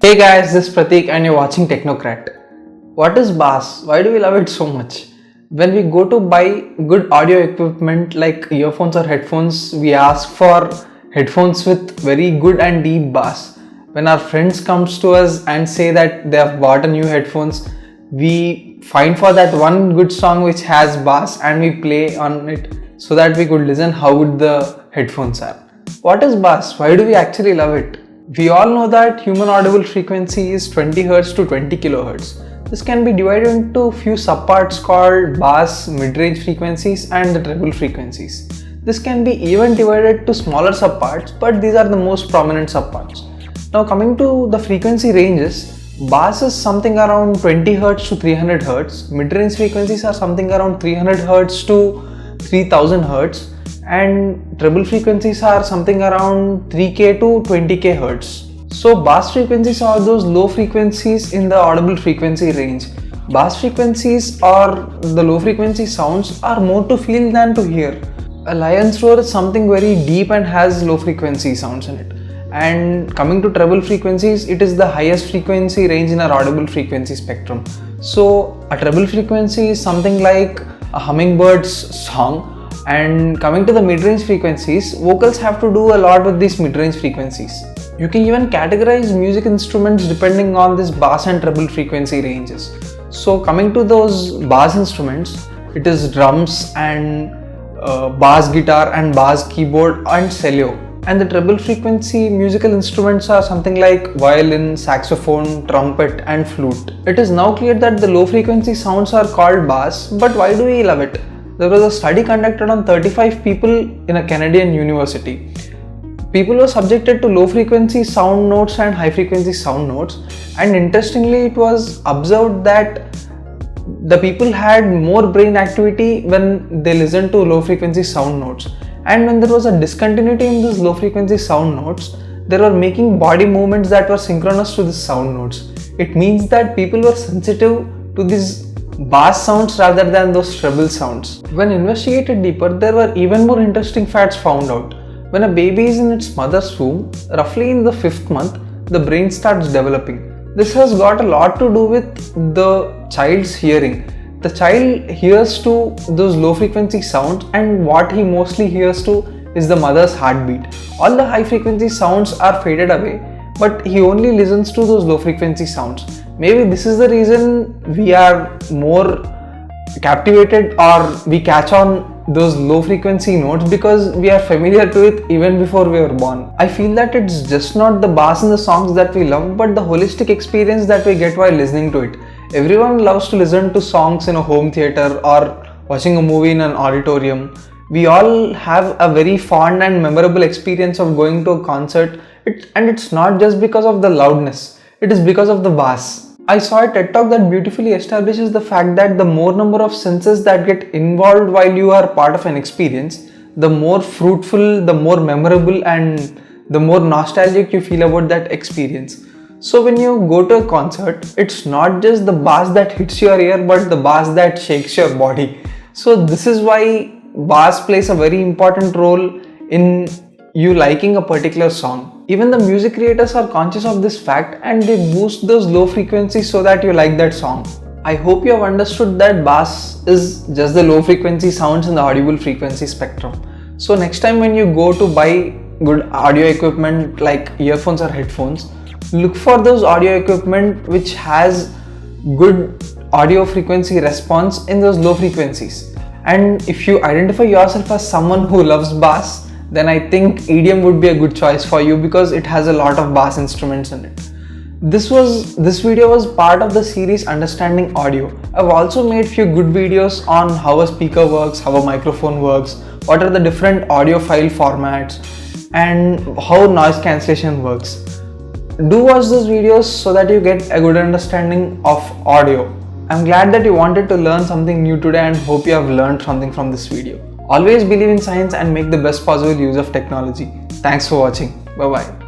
Hey guys, this is Pratik and you're watching Technocrat. What is bass? Why do we love it so much? When we go to buy good audio equipment like earphones or headphones, we ask for headphones with very good and deep bass. When our friends comes to us and say that they have bought a new headphones, we find for that one good song which has bass and we play on it so that we could listen how good the headphones are. What is bass? Why do we actually love it? We all know that human audible frequency is 20 Hz to 20 kHz. This can be divided into few subparts called bass, mid-range frequencies and the treble frequencies. This can be even divided to smaller subparts, but these are the most prominent subparts. Now coming to the frequency ranges, bass is something around 20 Hz to 300 Hz, mid-range frequencies are something around 300 Hz to 3000 Hz, and treble frequencies are something around 3k to 20k Hz. So bass frequencies are those low frequencies in the audible frequency range. Bass frequencies or the low frequency sounds are more to feel than to hear. A lion's roar is something very deep and has low frequency sounds in it. And coming to treble frequencies, it is the highest frequency range in our audible frequency spectrum. So a treble frequency is something like a hummingbird's song. And coming to the mid-range frequencies, vocals have to do a lot with these mid-range frequencies. You can even categorize music instruments depending on this bass and treble frequency ranges. So coming to those bass instruments, it is drums and bass guitar and bass keyboard and cello. And the treble frequency musical instruments are something like violin, saxophone, trumpet and flute. It is now clear that the low frequency sounds are called bass, but why do we love it? There was a study conducted on 35 people in a Canadian university. People were subjected to low frequency sound notes and high frequency sound notes, and interestingly it was observed that the people had more brain activity when they listened to low frequency sound notes, and when there was a discontinuity in these low frequency sound notes, they were making body movements that were synchronous to these sound notes. It means that people were sensitive to these bass sounds rather than those treble sounds. When investigated deeper, there were even more interesting facts found out. When a baby is in its mother's womb, roughly in the 5th month, the brain starts developing. This has got a lot to do with the child's hearing. The child hears to those low frequency sounds, and what he mostly hears to is the mother's heartbeat. All the high frequency sounds are faded away, but he only listens to those low frequency sounds. Maybe this is the reason we are more captivated or we catch on those low frequency notes, because we are familiar to it even before we were born. I feel that it's just not the bass in the songs that we love, but the holistic experience that we get while listening to it. Everyone loves to listen to songs in a home theater or watching a movie in an auditorium. We all have a very fond and memorable experience of going to a concert, and it's not just because of the loudness. It is because of the bass. I saw a TED Talk that beautifully establishes the fact that the more number of senses that get involved while you are part of an experience, the more fruitful, the more memorable and the more nostalgic you feel about that experience. So when you go to a concert, it's not just the bass that hits your ear, but the bass that shakes your body. So this is why bass plays a very important role in you liking a particular song. Even the music creators are conscious of this fact and they boost those low frequencies so that you like that song. I hope you have understood that bass is just the low frequency sounds in the audible frequency spectrum. So next time when you go to buy good audio equipment like earphones or headphones, look for those audio equipment which has good audio frequency response in those low frequencies. And if you identify yourself as someone who loves bass, then I think EDM would be a good choice for you because it has a lot of bass instruments in it. This video was part of the series Understanding Audio. I've also made few good videos on how a speaker works, how a microphone works, what are the different audio file formats, and how noise cancellation works. Do watch those videos so that you get a good understanding of audio. I'm glad that you wanted to learn something new today and hope you have learned something from this video. Always believe in science and make the best possible use of technology. Thanks for watching. Bye bye.